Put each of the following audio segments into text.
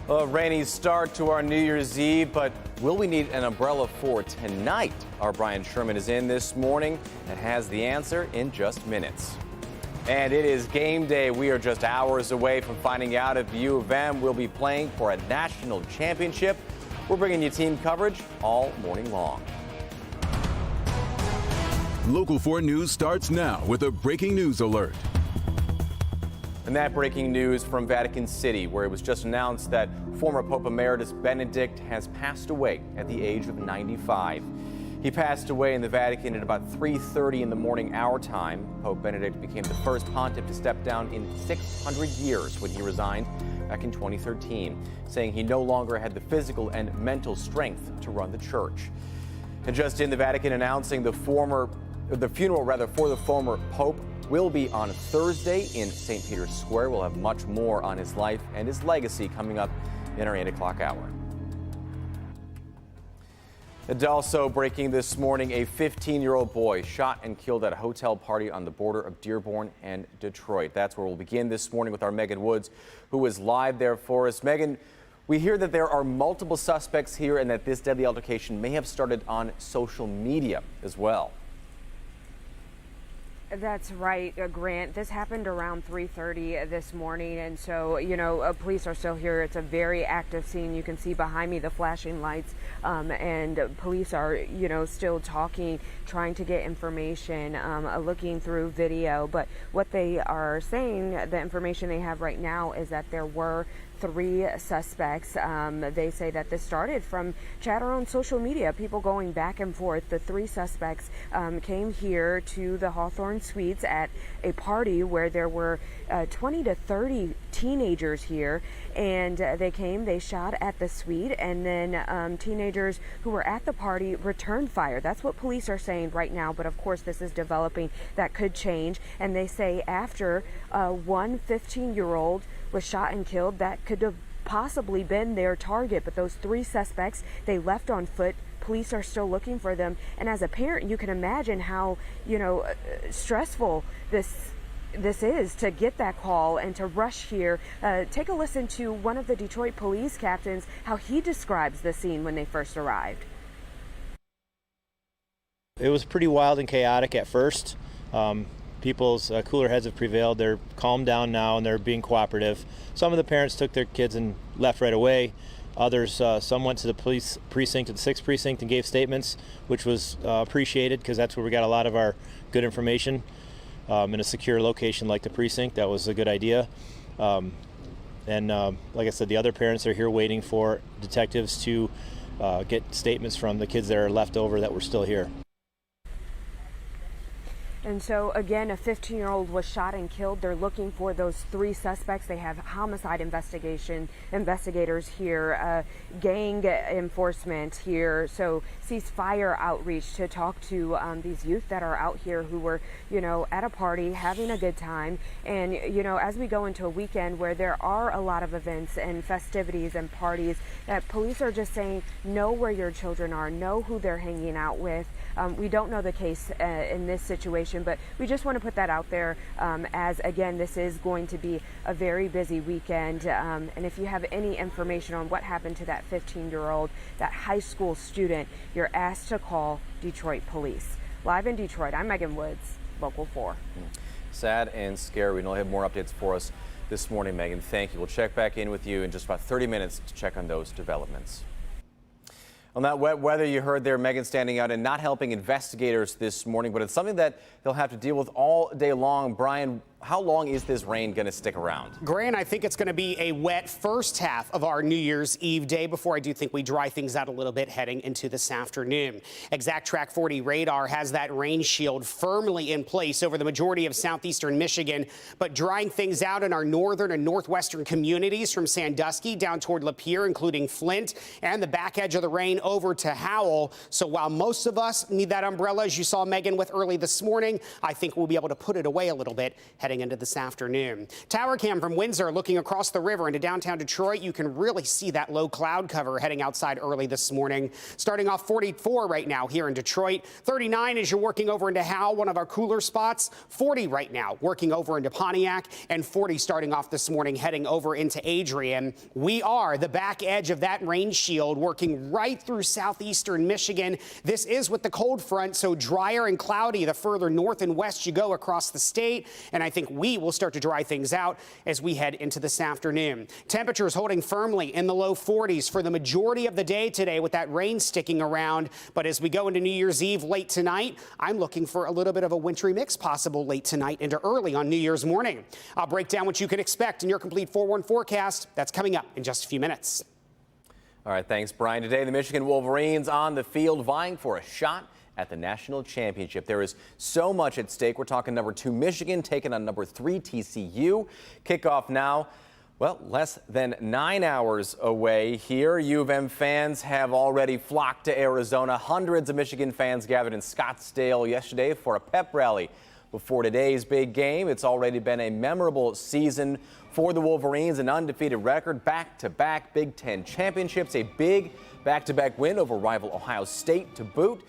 A rainy start to our New Year's Eve, but will we need an umbrella for tonight? Our Brian Sherman is in this morning and has the answer in just minutes. And it is game day. We are just hours away from finding out if U of M will be playing for a national championship. We're bringing you team coverage all morning long. Local 4 News starts now with a breaking news alert. And that breaking news from Vatican City, where it was just announced that former Pope Emeritus Benedict has passed away at the age of 95. He passed away in the Vatican at about 3:30 in the morning our time. Pope Benedict became the first pontiff to step down in 600 years when he resigned back in 2013, saying he no longer had the physical and mental strength to run the church. And just in, the Vatican announcing the funeral for the former Pope will be on Thursday in St. Peter's Square. We'll have much more on his life and his legacy coming up in our 8 o'clock hour. And also breaking this morning, a 15-year-old boy shot and killed at a hotel party on the border of Dearborn and Detroit. That's where we'll begin this morning with our Megan Woods, who is live there for us. Megan, we hear that there are multiple suspects here and that this deadly altercation may have started on social media as well. That's right, Grant. This happened around 3:30 this morning, and so, police are still here. It's a very active scene. You can see behind me the flashing lights, and police are, still talking, trying to get information, looking through video. But what they are saying, the information they have right now, is that there were 3 suspects. They say that this started from chatter on social media, people going back and forth. The 3 suspects came here to the Hawthorne Suites at a party where there were 20 to 30 teenagers here, and they shot at the suite, and then teenagers who were at the party returned fire. That's what police are saying right now, but of course this is developing. That could change, and they say after one 15-year-old was shot and killed, that could have possibly been their target. But those 3 suspects, they left on foot. Police are still looking for them. And as a parent, you can imagine how, stressful this is to get that call and to rush here. Take a listen to one of the Detroit police captains, how he describes the scene when they first arrived. It was pretty wild and chaotic at first. People's cooler heads have prevailed. They're calmed down now and they're being cooperative. Some of the parents took their kids and left right away. Others, some went to the police precinct, to the 6th precinct, and gave statements, which was appreciated because that's where we got a lot of our good information. In a secure location like the precinct, that was a good idea. And like I said, the other parents are here waiting for detectives to get statements from the kids that are left over that were still here. And so, again, a 15-year-old was shot and killed. They're looking for those 3 suspects. They have homicide investigators here, gang enforcement here. So ceasefire outreach to talk to these youth that are out here who were, at a party, having a good time. And, as we go into a weekend where there are a lot of events and festivities and parties, that police are just saying, know where your children are, know who they're hanging out with. We don't know the case in this situation, but we just want to put that out there as, again, this is going to be a very busy weekend. And if you have any information on what happened to that 15-year-old, that high school student, you're asked to call Detroit Police. Live in Detroit, I'm Megan Woods, Local 4. Sad and scary. We know you'll have more updates for us this morning, Megan. Thank you. We'll check back in with you in just about 30 minutes to check on those developments. On that wet weather, you heard there Megan standing out and not helping investigators this morning, but it's something that they'll have to deal with all day long. Brian, how long is this rain going to stick around? Grant, I think it's going to be a wet first half of our New Year's Eve day before I do think we dry things out a little bit heading into this afternoon. Exact Track 40 radar has that rain shield firmly in place over the majority of southeastern Michigan, but drying things out in our northern and northwestern communities from Sandusky down toward Lapeer, including Flint, and the back edge of the rain over to Howell. So while most of us need that umbrella, as you saw Megan with early this morning, I think we'll be able to put it away a little bit heading heading into this afternoon. Tower cam from Windsor looking across the river into downtown Detroit. You can really see that low cloud cover heading outside early this morning. Starting off 44 right now here in Detroit. 39 as you're working over into Howell, one of our cooler spots. 40 right now working over into Pontiac, and 40 starting off this morning heading over into Adrian. We are the back edge of that rain shield working right through southeastern Michigan. This is with the cold front, so drier and cloudy the further north and west you go across the state. And I think we will start to dry things out as we head into this afternoon. Temperatures holding firmly in the low 40s for the majority of the day today with that rain sticking around. But as we go into New Year's Eve late tonight, I'm looking for a little bit of a wintry mix possible late tonight into early on New Year's morning. I'll break down what you can expect in your complete 4-1 forecast. That's coming up in just a few minutes. All right, thanks, Brian. Today, the Michigan Wolverines on the field vying for a shot at the national championship. There is so much at stake. We're talking number 2 Michigan taking on number 3 TCU. Kickoff now, well, less than 9 hours away here. U of M fans have already flocked to Arizona. Hundreds of Michigan fans gathered in Scottsdale yesterday for a pep rally before today's big game. It's already been a memorable season for the Wolverines, an undefeated record, back-to-back Big Ten championships, a big back-to-back win over rival Ohio State to boot.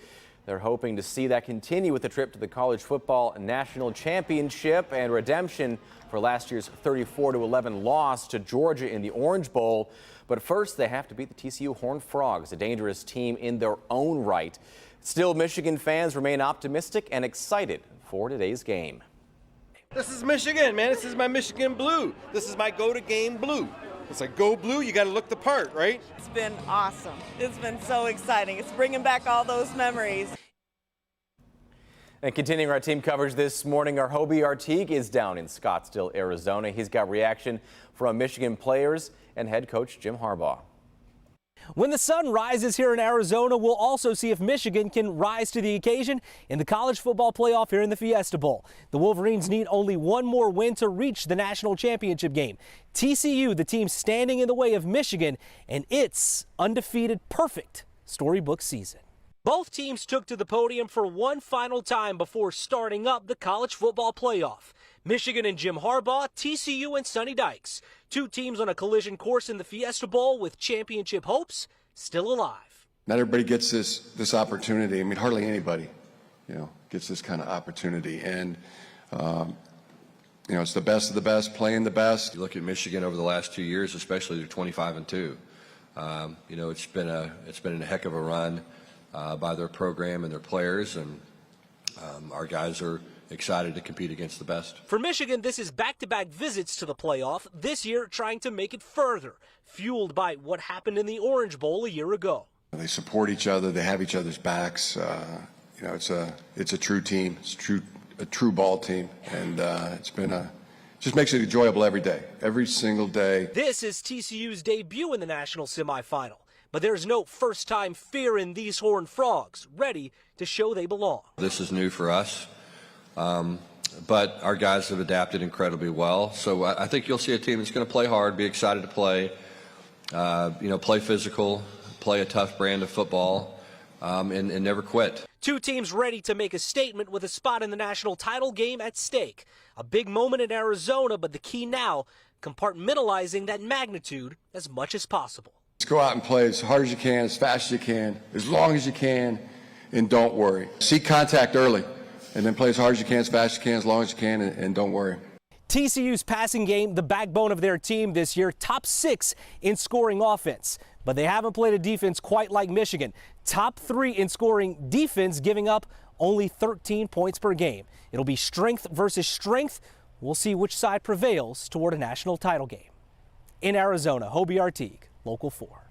They're hoping to see that continue with the trip to the College Football National Championship and redemption for last year's 34-11 loss to Georgia in the Orange Bowl. But first, they have to beat the TCU Horned Frogs, a dangerous team in their own right. Still, Michigan fans remain optimistic and excited for today's game. This is Michigan, man. This is my Michigan blue. This is my go-to-game blue. It's like, go blue, you got to look the part, right? It's been awesome. It's been so exciting. It's bringing back all those memories. And continuing our team coverage this morning, our Hobie Artigue is down in Scottsdale, Arizona. He's got reaction from Michigan players and head coach Jim Harbaugh. When the sun rises here in Arizona, we'll also see if Michigan can rise to the occasion in the college football playoff here in the Fiesta Bowl. The Wolverines need only one more win to reach the national championship game. TCU, the team standing in the way of Michigan, and its undefeated, perfect storybook season. Both teams took to the podium for one final time before starting up the college football playoff. Michigan and Jim Harbaugh, TCU and Sonny Dykes. Two teams on a collision course in the Fiesta Bowl with championship hopes still alive. Not everybody gets this opportunity. I mean, hardly anybody, gets this kind of opportunity. And, it's the best of the best, playing the best. You look at Michigan over the last 2 years, especially they're 25-2. It's been a heck of a run by their program and their players, and our guys are excited to compete against the best. For Michigan, this is back-to-back visits to the playoff, this year trying to make it further, fueled by what happened in the Orange Bowl a year ago. They support each other. They have each other's backs. It's a true team. It's a true ball team, and just makes it enjoyable every day, every single day. This is TCU's debut in the national semifinal, but there's no first-time fear in these Horned Frogs, ready to show they belong. This is new for us. But our guys have adapted incredibly well. So I think you'll see a team that's going to play hard, be excited to play, play physical, play a tough brand of football, and never quit. Two teams ready to make a statement with a spot in the national title game at stake. A big moment in Arizona, but the key now, compartmentalizing that magnitude as much as possible. Just go out and play as hard as you can, as fast as you can, as long as you can, and don't worry. Seek contact early. And then play as hard as you can, as fast as you can, as long as you can, and don't worry. TCU's passing game, the backbone of their team this year, top 6 in scoring offense. But they haven't played a defense quite like Michigan. Top 3 in scoring defense, giving up only 13 points per game. It'll be strength versus strength. We'll see which side prevails toward a national title game. In Arizona, Hobie Artigue, Local 4.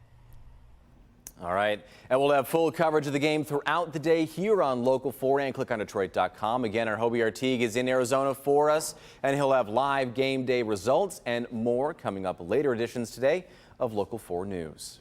All right, and we'll have full coverage of the game throughout the day here on Local 4 and clickondetroit.com. Again, our Hobie Artigue is in Arizona for us, and he'll have live game day results and more coming up later editions today of Local 4 News.